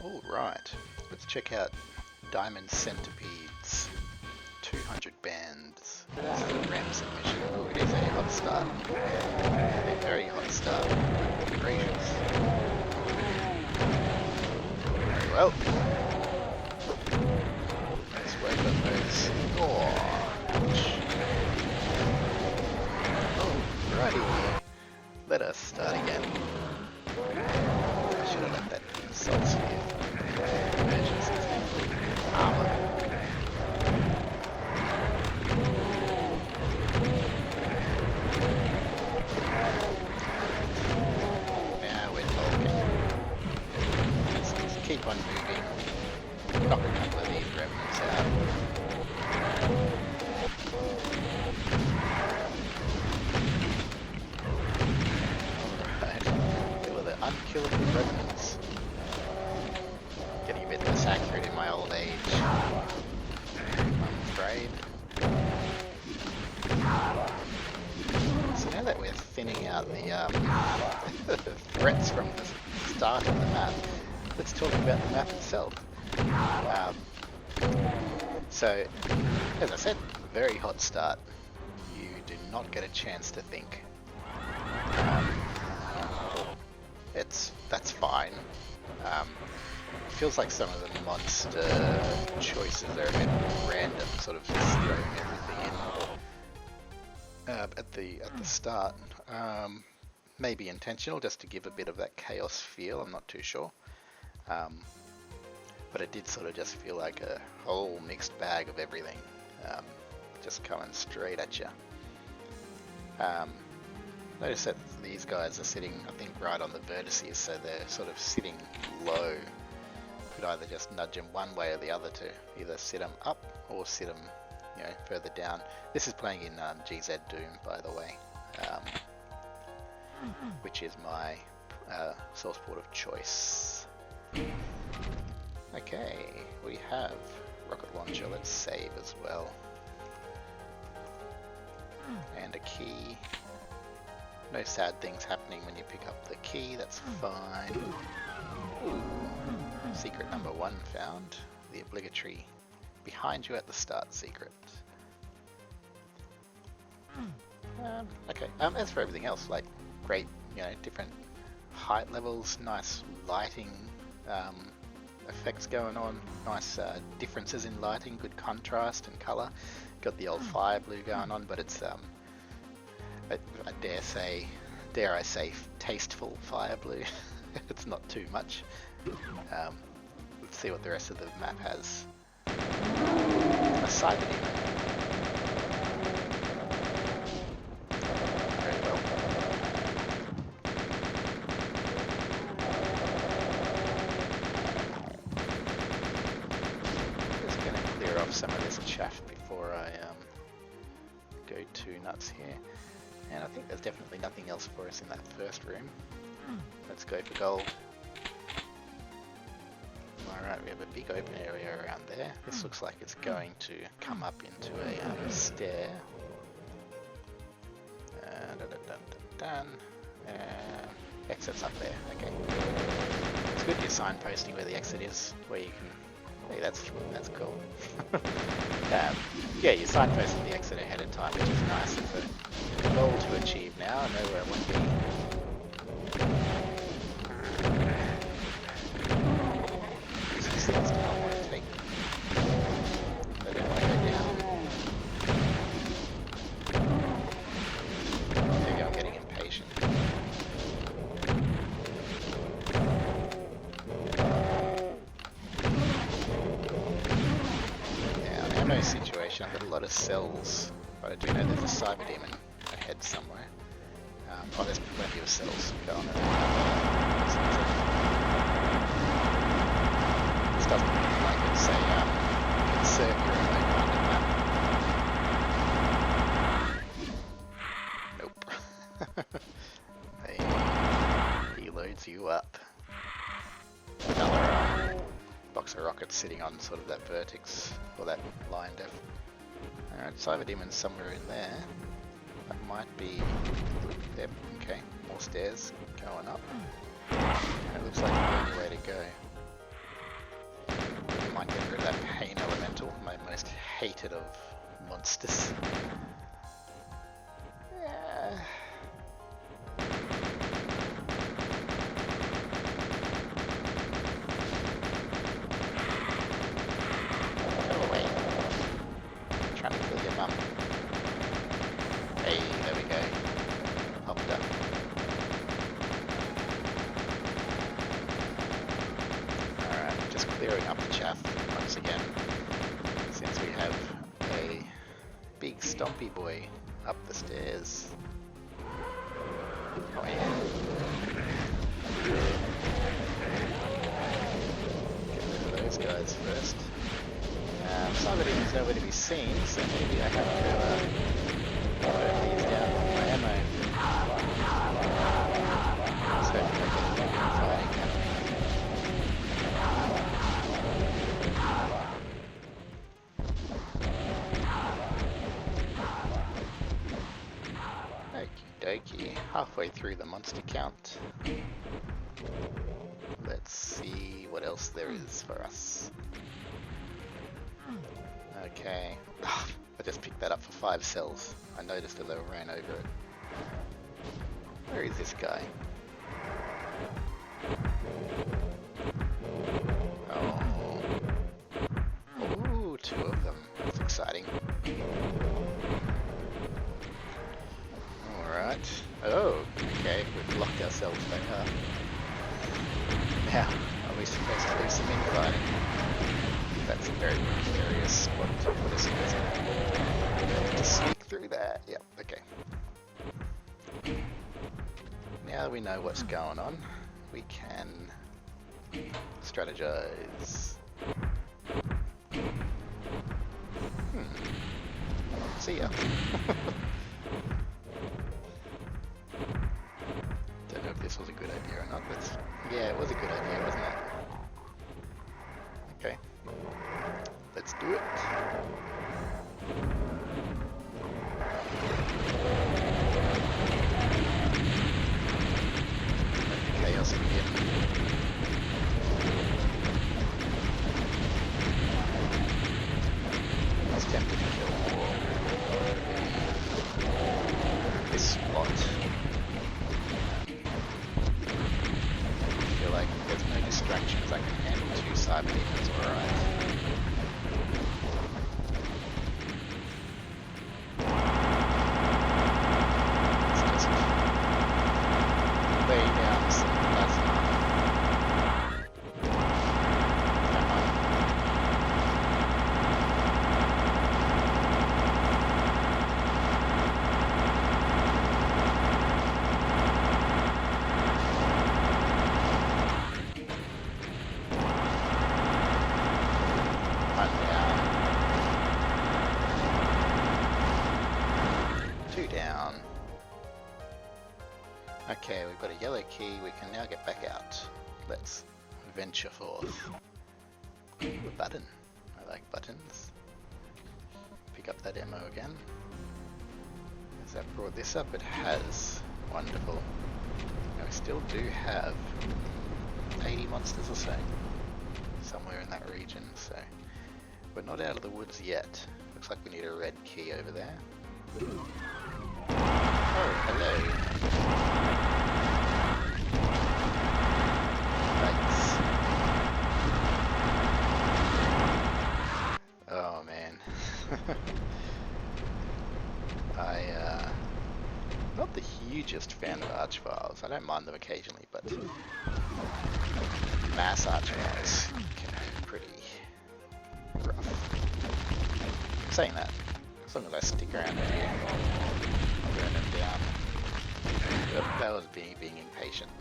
Alright, let's check out DiamondCentipede's 200 Bands. This is a RAM submission. Oh, it is a hot start. A very hot start. Gracious. Very well. Let's wake up those. Alrighty. Let us start again. I should have let that assault sphere. Emergency armor. Now we're talking. Let's keep on moving. Knock a couple of these remnants out. Alright. They were the unkillable remnants. Getting a bit less accurate in my old age, I'm afraid. So now that we're thinning out the threats from the start of the map, let's talk about the map itself. So, as I said, very hot start. You do not get a chance to think. That's fine. Feels like some of the monster choices are a bit random, sort of just throwing everything in at the start. Maybe intentional, just to give a bit of that chaos feel. I'm not too sure, but it did sort of just feel like a whole mixed bag of everything, just coming straight at you. Notice that these guys are sitting, I think, right on the vertices, so they're sort of sitting low. Could either just nudge them one way or the other to either sit them up or sit them, further down. This is playing in GZ Doom, by the way, which is my source port of choice. Okay, we have rocket launcher. Let's save as well, and a key. No sad things happening when you pick up the key. That's fine. Ooh. Secret number 1 found. The obligatory behind you at the start secret. Okay, as for everything else, like great, different height levels, nice lighting effects going on, nice differences in lighting, good contrast and colour. Got the old fire blue going on, but it's I dare I say, tasteful fire blue. It's not too much. Let's see what the rest of the map has. A cyber demon. Very well. Just gonna clear off some of this chaff before I go too nuts here. And I think there's definitely nothing else for us in that first room. Let's go for gold. Alright, we have a big open area around there. This looks like it's going to come up into a stair. Exit's up there, okay. It's good you're signposting where the exit is, where you can... Hey, that's cool. Yeah, you're signposting the exit ahead of time, which is nice. It's a goal to achieve now. I know where I want to be. These things do not want to take. They don't want to go down. Maybe I'm getting impatient. Now, ammo situation. I've got a lot of cells, but I do know there's a cyber demon ahead somewhere. Oh, there's plenty of cells going around. This doesn't look like it's a insert your own kind of map. Nope. He loads you up. Another box of rockets sitting on sort of that vertex, or that line def. Alright, cyber demon's somewhere in there. That might be there. Okay, more stairs going up. And it looks like the only way to go. hated of monsters. Yeah. Go away. Trying to kill your mum. Hey, there we go. Popped up. Alright, just clearing up the chaff once again, since we have a big stompy boy up the stairs. Oh yeah. Get rid of those guys first. Somebody's nowhere to be seen, so maybe I have to burn these down with my ammo. So I can get fighting happening. Okie dokie, halfway through the monster count. Let's see what else there is for us. Okay, I just picked that up for 5 cells. I noticed as I ran over it. Where is this guy? Oh. Ooh, 2 of them. That's exciting. Alright. Oh, okay, we've locked ourselves back up. Now, are we supposed to do some infighting? That's a very precarious spot to put us in. To sneak through that. Yep, okay. Now that we know what's going on, we can strategize. See ya. Don't know if this was a good idea or not, but yeah, it was a good idea, wasn't it? Okay. Let's do it. Chaos again. I was tempted to kill more. This spot. I feel like there's no distractions. I can handle 2 cyber demons alright. Okay, we've got a yellow key, we can now get back out. Let's venture forth. Ooh, a button. I like buttons. Pick up that ammo again. Has that brought this up? It has. Wonderful. Now we still do have 80 monsters or so. Somewhere in that region, so we're not out of the woods yet. Looks like we need a red key over there. Oh, hello. Oh man. Not the hugest fan of archviles. I don't mind them occasionally, but mass archviles can be pretty rough. Saying that, as long as I stick around here, I'll burn them down. But that was me being impatient.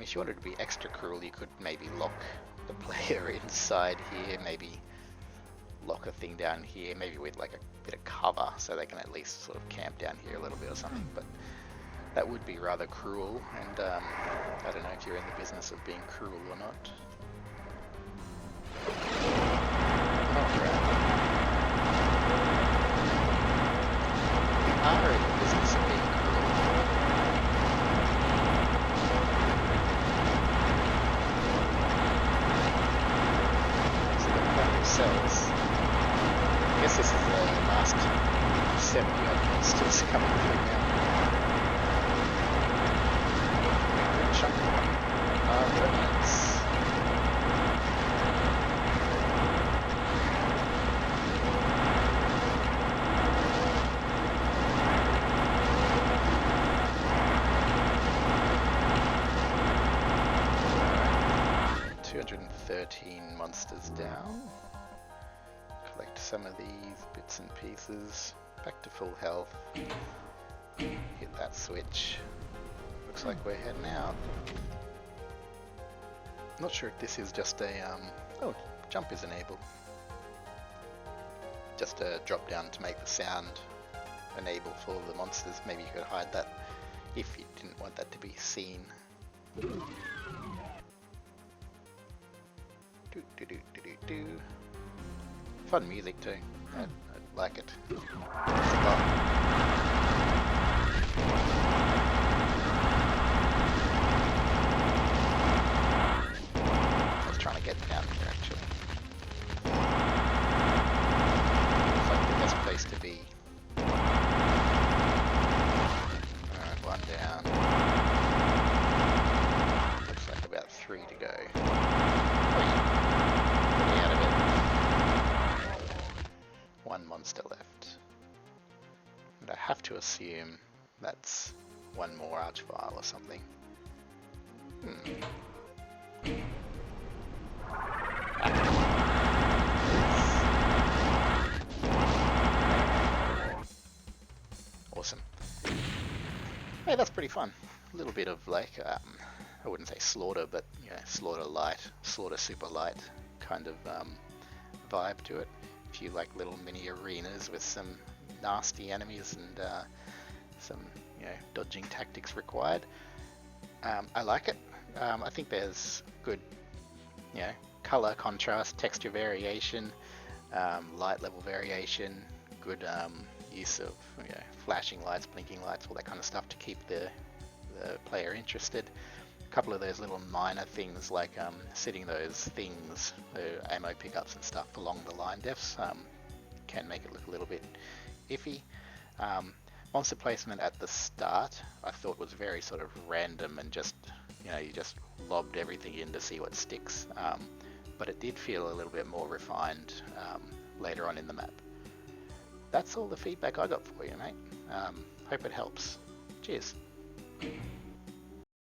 If you wanted to be extra cruel, you could maybe lock the player inside here, maybe lock a thing down here, maybe with like a bit of cover so they can at least sort of camp down here a little bit or something, but that would be rather cruel, and I don't know if you're in the business of being cruel or not. We are in the business of being cruel. So the player cells. I guess this is the last 70 odd monsters coming through now. Good chunk of remnants. Alright, 213 monsters down. Collect some of these bits and pieces. Back to full health. Hit that switch. Looks like we're heading out. Not sure if this is just a oh, jump is enabled. Just a drop down to make the sound enable for the monsters. Maybe you could hide that if you didn't want that to be seen. Do do do do do do. Fun music too. I like it. I was trying to get down here actually. Looks like the best place to be. Alright, one down. Looks like about 3 to go. Get out of it. One monster left. And I have to assume that's one more archvile or something. Awesome. Hey, that's pretty fun. A little bit of like, I wouldn't say slaughter, but you know, slaughter light, slaughter super light kind of vibe to it. A few like little mini arenas with some nasty enemies and some dodging tactics required. I like it. I think there's good color contrast, texture variation, light level variation, good use of flashing lights, blinking lights, all that kind of stuff to keep the player interested. A couple of those little minor things like setting those things, the ammo pickups and stuff along the line defs can make it look a little bit iffy. Monster placement at the start I thought was very sort of random and just you just lobbed everything in to see what sticks, but it did feel a little bit more refined later on in the map. That's all the feedback I got for you, mate. Hope it helps. Cheers.